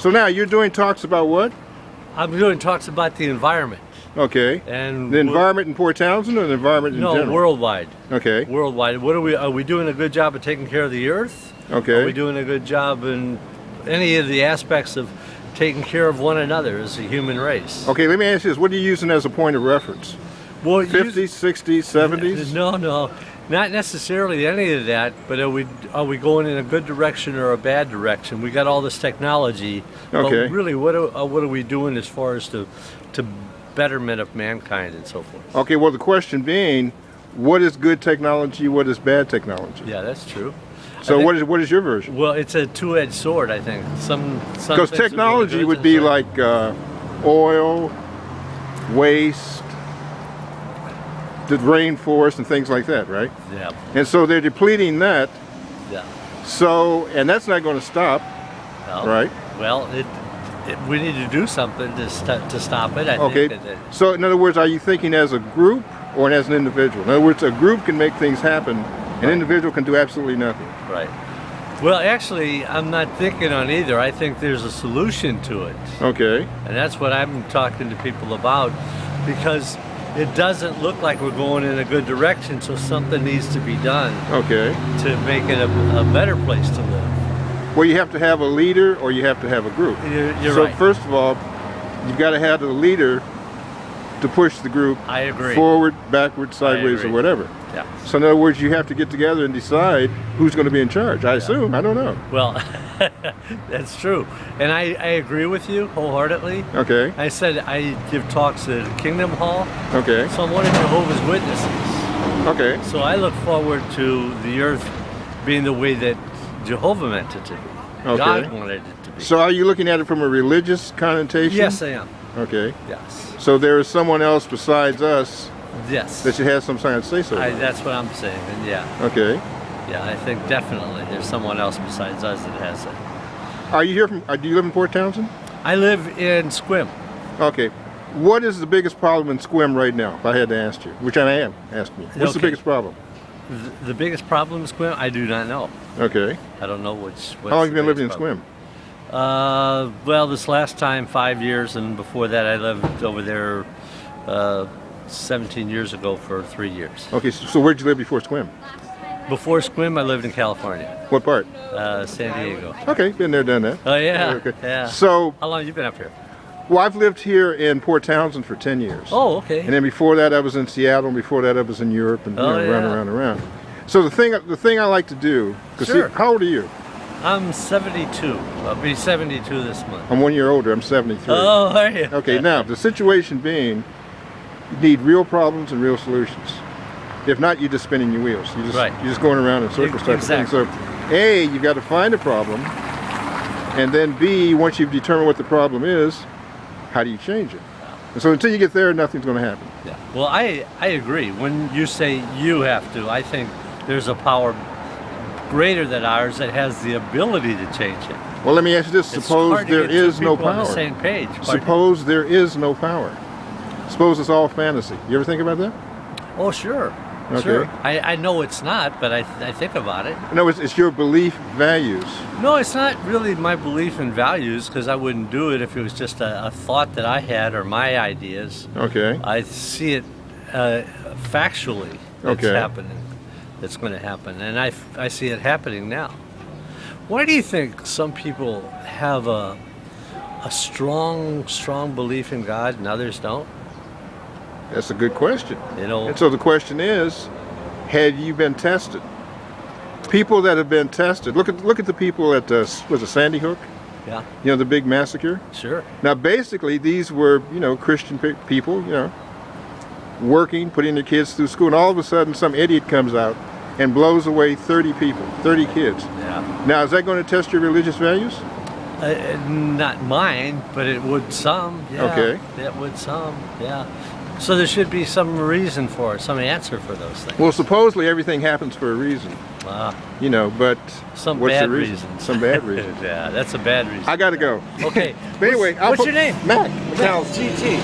So now you're doing talks about what? I'm doing talks about the environment. Okay. And the environment in Port Townsend or the environment in general? No, worldwide. Okay. Worldwide. Are we doing a good job of taking care of the earth? Okay. Are we doing a good job in any of the aspects of taking care of one another as a human race? Okay, let me ask you this. What are you using as a point of reference? Well, 50s, 60s, 70s? No, not necessarily any of that, but are we going in a good direction or a bad direction? We got all this technology, okay. But really, what are we doing as far as to betterment of mankind and so forth? Okay, well the question being, what is good technology, what is bad technology? Yeah, that's true. So what is your version? Well, it's a two-edged sword, I think. Because technology would be like oil, waste, the rainforest and things like that, right? Yeah. And so they're depleting that. Yeah. So, and that's not going to stop, right? Well, we need to do something to stop it. I think. So in other words, are you thinking as a group or as an individual? In other words, a group can make things happen. An individual can do absolutely nothing. Right. Well, actually, I'm not thinking on either. I think there's a solution to it. Okay. And that's what I'm talking to people about, because it doesn't look like we're going in a good direction, so something needs to be done. Okay. To make it a better place to live. Well, you have to have a leader or you have to have a group. You're so right. First of all, you've got to have the leader to push the group I agree. forward, backward, sideways, or whatever. Yeah. So in other words, you have to get together and decide who's going to be in charge. I assume. I don't know. Well, that's true. And I agree with you wholeheartedly. Okay. I said I give talks at Kingdom Hall. Okay. So I'm one of Jehovah's Witnesses. Okay. So I look forward to the earth being the way that Jehovah meant it to be. Okay. God wanted it to be. So are you looking at it from a religious connotation? Yes, I am. Okay. Yes. So there is someone else besides us Yes. that should have some kind of say-so. That's what I'm saying, and yeah. Okay. Yeah, I think definitely there's someone else besides us that has it. Are you here from, do you live in Port Townsend? I live in Squim. Okay. What is the biggest problem in Squim right now, if I had to ask you? Which I am asking you. What's the biggest problem? The biggest problem in Squim? I do not know. Okay. I don't know what's How long have you been living in Squim? Well, this last time 5 years, and before that I lived over there 17 years ago for 3 years. Okay, so where did you live before Squim? Before Squim, I lived in California. What part? San Diego. Okay, been there, done that. Oh yeah. Okay. Yeah. So, how long have you been up here? Well, I've lived here in Port Townsend for 10 years. Oh, okay. And then before that, I was in Seattle. And before that, I was in Europe, and around. So the thing I like to do. Sure. See, how old are you? I'm 72. I'll be 72 this month. I'm 1 year older. I'm 73. Oh, are you? Okay. Now the situation being, you need real problems and real solutions. If not, you're just spinning your wheels. You're just going around in circles type of thing. So, A, you got to find a problem, and then B, once you've determined what the problem is, how do you change it? And so until you get there, nothing's going to happen. Yeah. Well, I agree. When you say you have to, I think there's a power greater than ours that has the ability to change it. Well, let me ask you this. Suppose there is no power. On the same page. Suppose there is no power. Suppose it's all fantasy. You ever think about that? Oh, sure. Okay. Sure. I know it's not, but I think about it. No, it's your belief values. No, it's not really my belief and values, because I wouldn't do it if it was just a thought that I had or my ideas. Okay. I see it factually. It's happening. It's going to happen, and I see it happening now. Why do you think some people have a strong belief in God and others don't? That's a good question. You know. And so the question is, have you been tested? People that have been tested. Look at the people at was it Sandy Hook? Yeah. You know, the big massacre. Sure. Now, basically, these were Christian people, working, putting their kids through school, and all of a sudden, some idiot comes out and blows away 30 people, 30 kids. Yeah. Now, is that going to test your religious values? Not mine, but it would some. Yeah. Okay. It would some. Yeah. So there should be some reason for it, some answer for those things. Well, supposedly everything happens for a reason. But some what's bad the reason? Some bad reason. Yeah, that's a bad reason. I got to go. Okay. But anyway, what's your name? Mac. GT.